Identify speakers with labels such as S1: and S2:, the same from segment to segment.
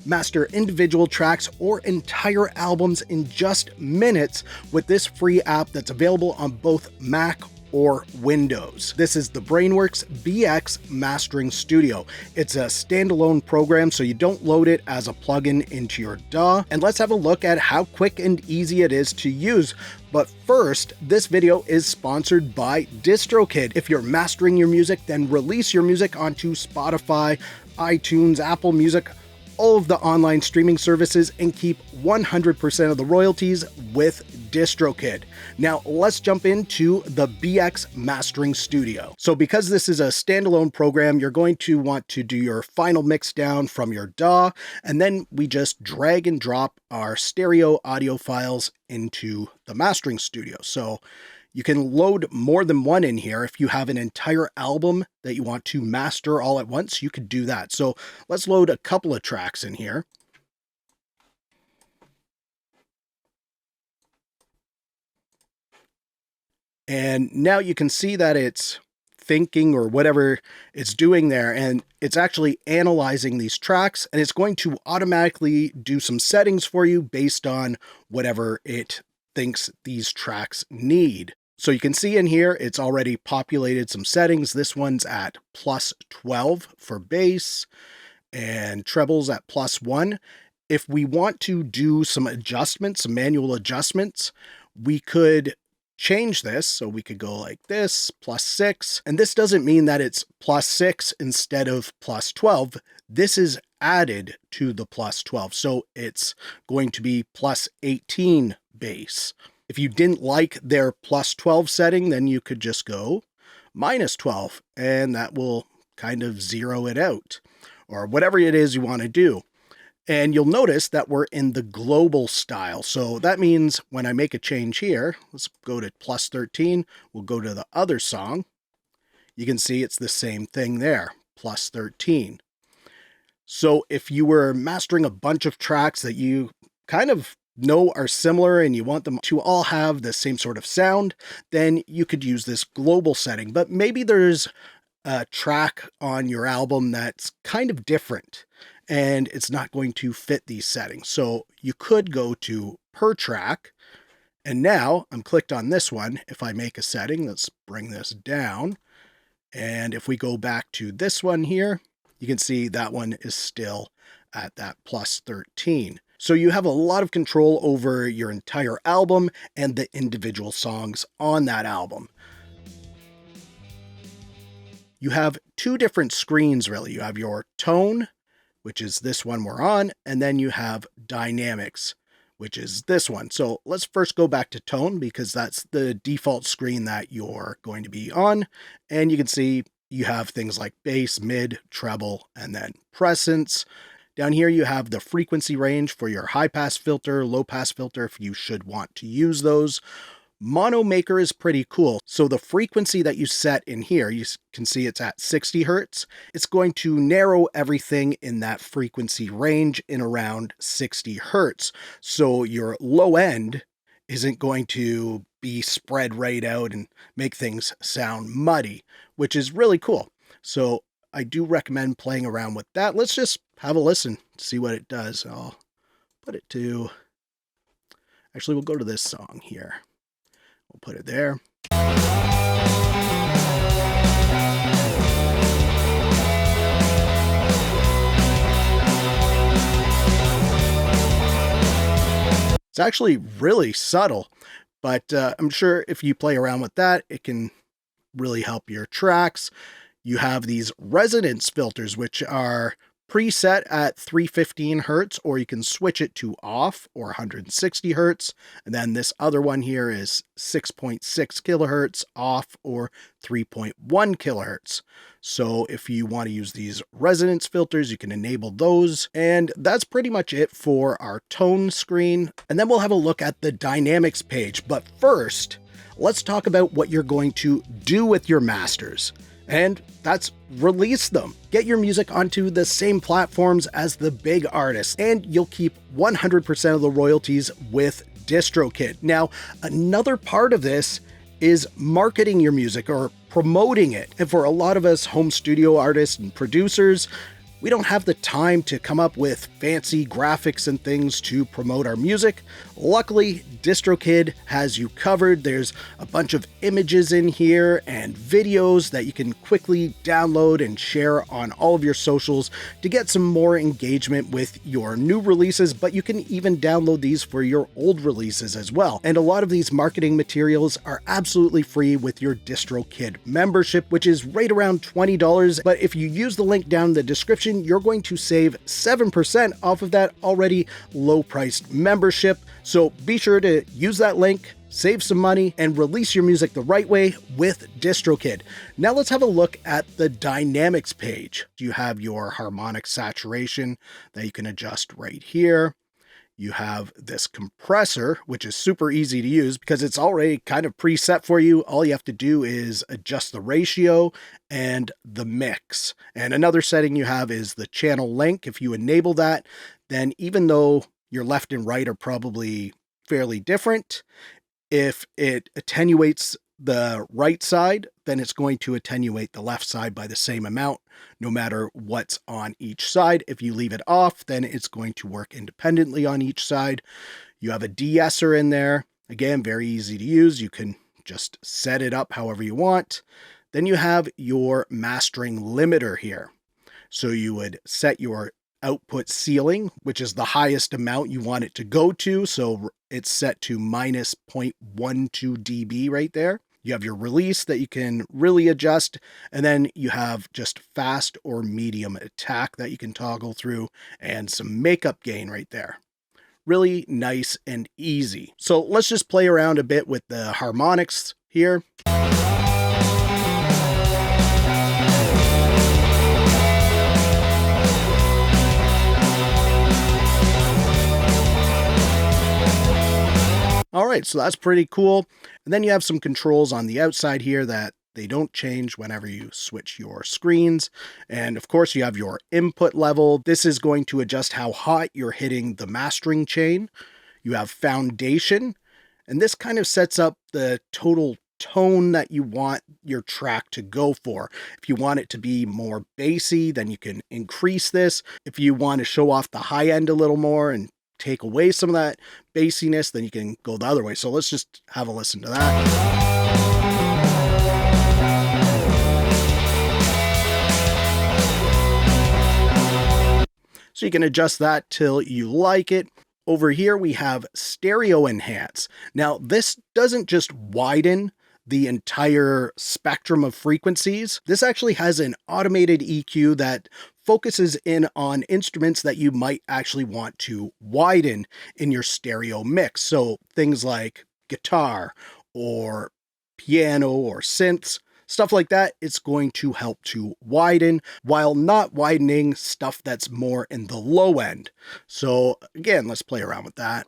S1: Master individual tracks or entire albums in just minutes with this free app that's available on both Mac or Windows. This is the Brainworx BX Mastering Studio. It's a standalone program, so you don't load it as a plugin into your DAW. And let's have a look at how quick and easy it is to use. But first, this video is sponsored by DistroKid. If you're mastering your music, then release your music onto Spotify, iTunes, Apple Music, all of the online streaming services, and keep 100% of the royalties with DistroKid. Now let's jump into the BX Mastering Studio. So because this is a standalone program, you're going to want to do your final mix down from your DAW, and then we just drag and drop our stereo audio files into the Mastering Studio. So you can load more than one in here. If you have an entire album that you want to master all at once, you could do that. So let's load a couple of tracks in here. And now you can see that it's thinking or whatever it's doing there, and it's actually analyzing these tracks, and it's going to automatically do some settings for you based on whatever it thinks these tracks need. So you can see in here, it's already populated some settings. This one's at +12 for bass and trebles at +1. If we want to do some adjustments, some manual adjustments, we could change this. So we could go like this, +6. And this doesn't mean that it's +6 instead of +12. This is added to the +12. So it's going to be +18 bass. If you didn't like their +12 setting, then you could just go -12, and that will kind of zero it out, or whatever it is you want to do. And you'll notice that we're in the global style. So that means when I make a change here, let's go to +13, we'll go to the other song. You can see it's the same thing there, +13. So if you were mastering a bunch of tracks that you kind of know are similar and you want them to all have the same sort of sound, then you could use this global setting. But maybe there's a track on your album that's kind of different and it's not going to fit these settings. So you could go to per track, and now I'm clicked on this one. If I make a setting, let's bring this down. And if we go back to this one here, you can see that one is still at that +13. So you have a lot of control over your entire album and the individual songs on that album. You have two different screens, really. You have your tone, which is this one we're on, and then you have dynamics, which is this one. So let's first go back to tone because that's the default screen that you're going to be on. And you can see you have things like bass, mid, treble, and then presence. Down here, you have the frequency range for your high pass filter, low pass filter, if you should want to use those. Mono Maker is pretty cool. So the frequency that you set in here, you can see it's at 60 Hertz. It's going to narrow everything in that frequency range in around 60 Hertz. So your low end isn't going to be spread right out and make things sound muddy, which is really cool. So I do recommend playing around with that. Let's just have a listen, see what it does. I'll put it to, actually we'll go to this song here. We'll put it there. It's actually really subtle, but I'm sure if you play around with that, it can really help your tracks. You have these resonance filters, which are preset at 315 Hertz, or you can switch it to off or 160 Hertz. And then this other one here is 6.6 kilohertz off or 3.1 kilohertz. So if you want to use these resonance filters, you can enable those. And that's pretty much it for our tone screen. And then we'll have a look at the dynamics page. But first, let's talk about what you're going to do with your masters. And that's release them. Get your music onto the same platforms as the big artists, and you'll keep 100% of the royalties with DistroKid. Now, another part of this is marketing your music or promoting it. And for a lot of us home studio artists and producers, We don't have the time to come up with fancy graphics and things to promote our music. Luckily, DistroKid has you covered. There's a bunch of images in here and videos that you can quickly download and share on all of your socials to get some more engagement with your new releases, but you can even download these for your old releases as well. And a lot of these marketing materials are absolutely free with your DistroKid membership, which is right around $20. But if you use the link down in the description, you're going to save 7% off of that already low-priced membership. So be sure to use that link, save some money, and release your music the right way with DistroKid. Now let's have a look at the dynamics page. You have your harmonic saturation that you can adjust right here. You have this compressor, which is super easy to use because it's already kind of preset for you. All you have to do is adjust the ratio and the mix. And another setting you have is the channel length. If you enable that, then even though your left and right are probably fairly different, if it attenuates the right side, then it's going to attenuate the left side by the same amount, no matter what's on each side. If you leave it off, then it's going to work independently on each side. You have a De-Esser in there. Again, very easy to use. You can just set it up however you want. Then you have your mastering limiter here. So you would set your output ceiling, which is the highest amount you want it to go to. So it's set to minus 0.12 dB right there. You have your release that you can really adjust, and then you have just fast or medium attack that you can toggle through, and some makeup gain right there. Really nice and easy. So let's just play around a bit with the harmonics here. All right, so that's pretty cool. And then you have some controls on the outside here that they don't change whenever you switch your screens. And of course, you have your input level. This is going to adjust how hot you're hitting the mastering chain. You have foundation, and this kind of sets up the total tone that you want your track to go for. If you want it to be more bassy, then you can increase this. If you want to show off the high end a little more and take away some of that bassiness, then you can go the other way. So let's just have a listen to that. So you can adjust that till you like it. Over here we have stereo enhance. Now this doesn't just widen the entire spectrum of frequencies. This actually has an automated EQ that focuses in on instruments that you might actually want to widen in your stereo mix. So things like guitar or piano or synths, stuff like that, it's going to help to widen while not widening stuff that's more in the low end. So again, let's play around with that.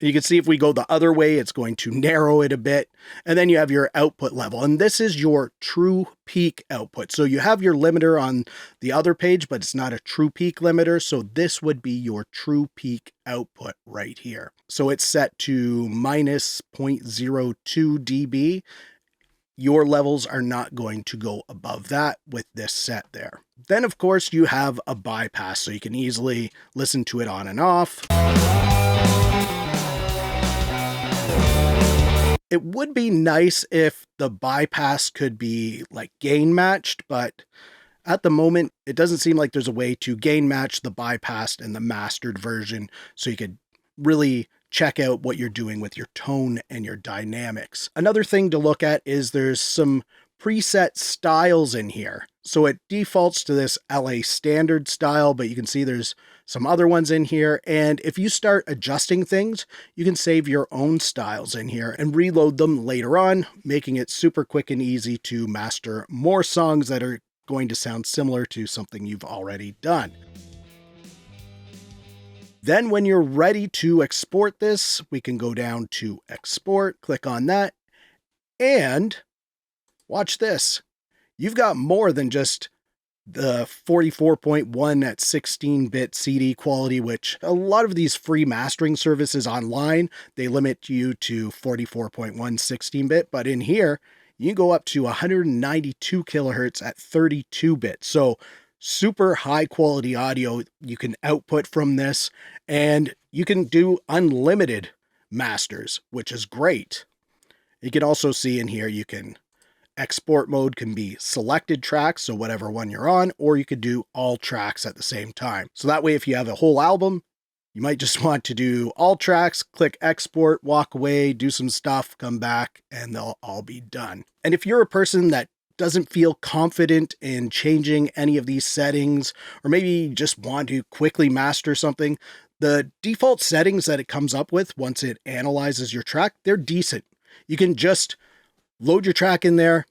S1: You can see if we go the other way, it's going to narrow it a bit. And then you have your output level. And this is your true peak output. So you have your limiter on the other page, but it's not a true peak limiter. So this would be your true peak output right here. So it's set to minus 0.02 dB. Your levels are not going to go above that with this set there. Then, of course, you have a bypass, so you can easily listen to it on and off. It would be nice if the bypass could be like gain matched, but at the moment, it doesn't seem like there's a way to gain match the bypassed and the mastered version, so you could really check out what you're doing with your tone and your dynamics. Another thing to look at is there's some preset styles in here. So it defaults to this LA standard style, but you can see there's some other ones in here. And if you start adjusting things, you can save your own styles in here and reload them later on, making it super quick and easy to master more songs that are going to sound similar to something you've already done. Then when you're ready to export this, we can go down to export, click on that, and watch this. You've got more than just the 44.1 at 16-bit CD quality, which a lot of these free mastering services online, they limit you to 44.1 16-bit, but in here, you can go up to 192 kilohertz at 32-bit. So super high quality audio you can output from this, and you can do unlimited masters, which is great. You can also see in here, you can export mode can be selected tracks, so whatever one you're on, or you could do all tracks at the same time. So that way, if you have a whole album, you might just want to do all tracks, click export, walk away, do some stuff, come back, and they'll all be done. And if you're a person that doesn't feel confident in changing any of these settings, or maybe just want to quickly master something, the default settings that it comes up with once it analyzes your track, they're decent. You can just load your track in there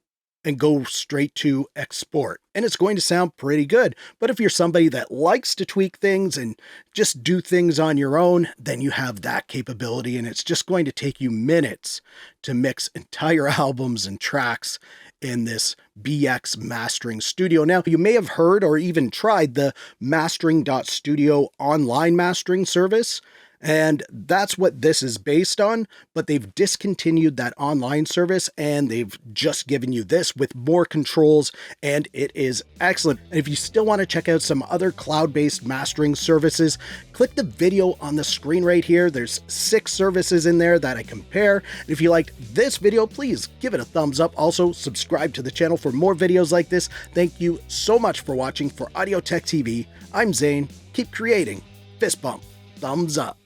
S1: and go straight to export, and it's going to sound pretty good. But if you're somebody that likes to tweak things and just do things on your own, then you have that capability, and it's just going to take you minutes to mix entire albums and tracks in this BX Mastering Studio. Now, you may have heard or even tried the mastering.studio online mastering service, and that's what this is based on, but they've discontinued that online service and they've just given you this with more controls, and it is excellent. And if you still want to check out some other cloud-based mastering services, click the video on the screen right here. There's 6 services in there that I compare. And if you liked this video, please give it a thumbs up. Also, subscribe to the channel for more videos like this. Thank you so much for watching. For Audio Tech TV, I'm Zane. Keep creating. Fist bump. Thumbs up.